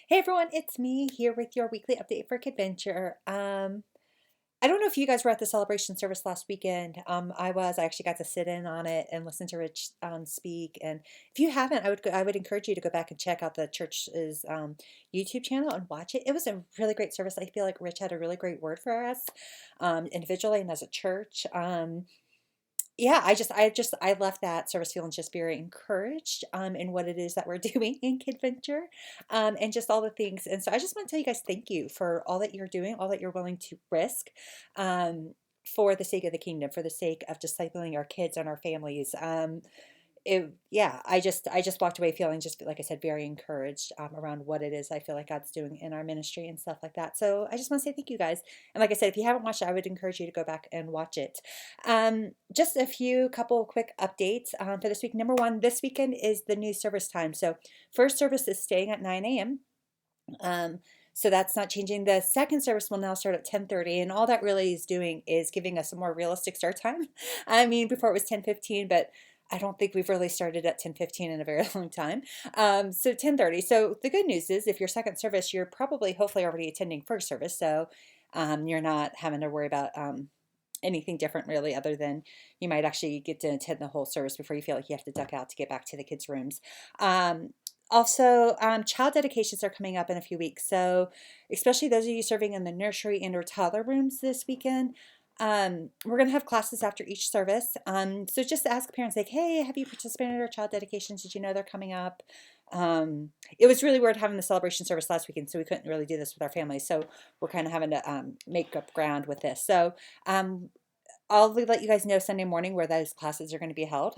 Hey everyone, it's me here with your weekly update for KidVenture. I don't know if you guys were at the celebration service last weekend. I was. I actually got to sit in on it and listen to Rich speak. And if you haven't, I would encourage you to go back and check out the church's YouTube channel and watch it. It was a really great service. I feel like Rich had a really great word for us, individually and as a church. Yeah, I left that service feeling just very encouraged in what it is that we're doing in KidVenture, and just all the things. And so I just want to tell you guys thank you for all that you're doing, all that you're willing to risk, for the sake of the kingdom, for the sake of discipling our kids and our families. Yeah, I just walked away feeling, just like I said, very encouraged around what it is I feel like God's doing in our ministry and stuff like that. So I just want to say thank you guys. And like I said, if you haven't watched it, I would encourage you to go back and watch it. Just a few couple quick updates for this week. Number one, this weekend is the new service time. So first service is staying at 9 a.m. So that's not changing. The second service will now start at 10:30, and all that really is doing is giving us a more realistic start time. I mean, before it was 10:15, but I don't think we've really started at 10:15 in a very long time. So 10:30. So the good news is if your second service, you're probably hopefully already attending first service, so you're not having to worry about anything different really, other than you might actually get to attend the whole service before you feel like you have to duck out to get back to the kids' rooms. Also, child dedications are coming up in a few weeks. So especially those of you serving in the nursery and or toddler rooms this weekend, we're going to have classes after each service. So just ask parents like, hey, have you participated in our child dedications? Did you know they're coming up? It was really weird having the celebration service last weekend, so we couldn't really do this with our families. So we're kind of having to make up ground with this. So I'll let you guys know Sunday morning where those classes are going to be held.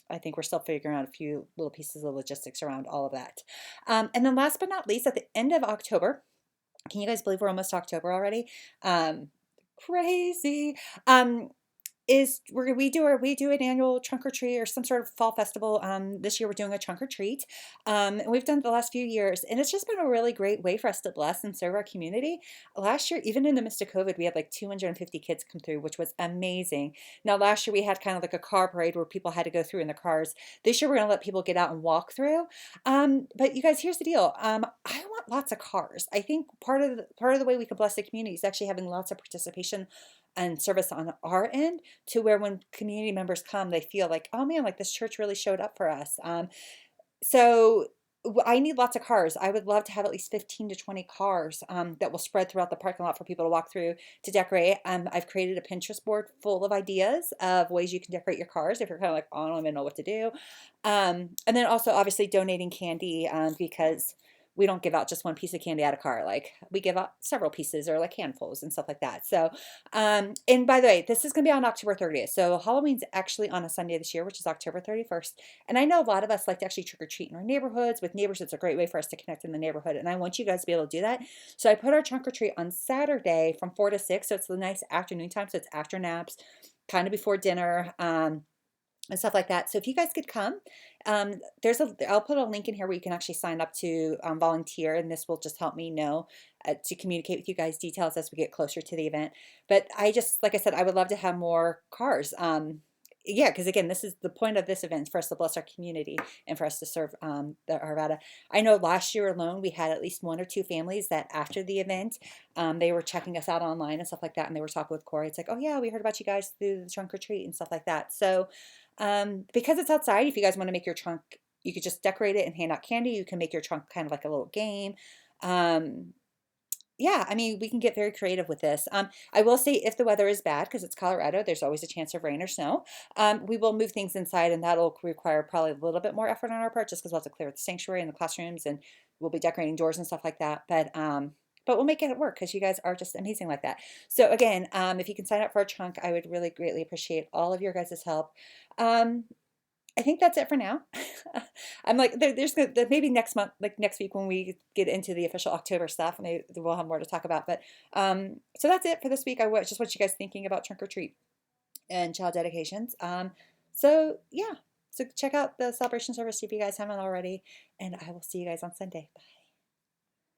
I think we're still figuring out a few little pieces of logistics around all of that. And then last but not least, at the end of October, can you guys believe we're almost October already? Crazy. Is we do an annual trunk or treat or some sort of fall festival. This year we're doing a trunk or treat, and we've done it the last few years, and it's just been a really great way for us to bless and serve our community. Last year, even in the midst of COVID, we had like 250 kids come through, which was amazing. Now last year we had kind of like a car parade where people had to go through in the cars. This year we're gonna let people get out and walk through. But you guys, here's the deal. I want lots of cars. I think part of the way we can bless the community is actually having lots of participation and service on our end, to where when community members come, they feel like, oh man, like this church really showed up for us. So I need lots of cars. I would love to have at least 15 to 20 cars that will spread throughout the parking lot for people to walk through to decorate. I've created a Pinterest board full of ideas of ways you can decorate your cars if you're kind of like, oh, I don't even know what to do. And then also obviously donating candy, because we don't give out just one piece of candy at a car. Like we give out several pieces or like handfuls and stuff like that. So, and by the way, this is going to be on October 30th. So Halloween's actually on a Sunday this year, which is October 31st. And I know a lot of us like to actually trick or treat in our neighborhoods with neighbors. It's a great way for us to connect in the neighborhood. And I want you guys to be able to do that. So I put our trunk or treat on Saturday from 4 to 6. So it's the nice afternoon time. So it's after naps, kind of before dinner. And stuff like that. So if you guys could come, I'll put a link in here where you can actually sign up to volunteer, and this will just help me know to communicate with you guys details as we get closer to the event. But like I said, I would love to have more cars. Yeah, because again, this is the point of this event, is for us to bless our community and for us to serve the Arvada. I know last year alone, we had at least one or two families that after the event, they were checking us out online and stuff like that, and they were talking with Corey. It's like, oh yeah, we heard about you guys through the trunk or treat and stuff like that. So because it's outside, if you guys want to make your trunk, you could just decorate it and hand out candy. You can make your trunk kind of like a little game. Yeah, I mean, we can get very creative with this. I will say if the weather is bad, because it's Colorado, there's always a chance of rain or snow. We will move things inside, and that'll require probably a little bit more effort on our part, just because we'll have to clear the sanctuary and the classrooms, and we'll be decorating doors and stuff like that. But we'll make it work because you guys are just amazing like that. So again, if you can sign up for a trunk, I would really greatly appreciate all of your guys' help. Um, I think that's it for now. I'm like, maybe next month, like next week when we get into the official October stuff, maybe we'll have more to talk about. But so that's it for this week. Just want you guys thinking about trunk or treat and child dedications. So yeah, so check out the celebration service if you guys haven't already, and I will see you guys on Sunday. Bye.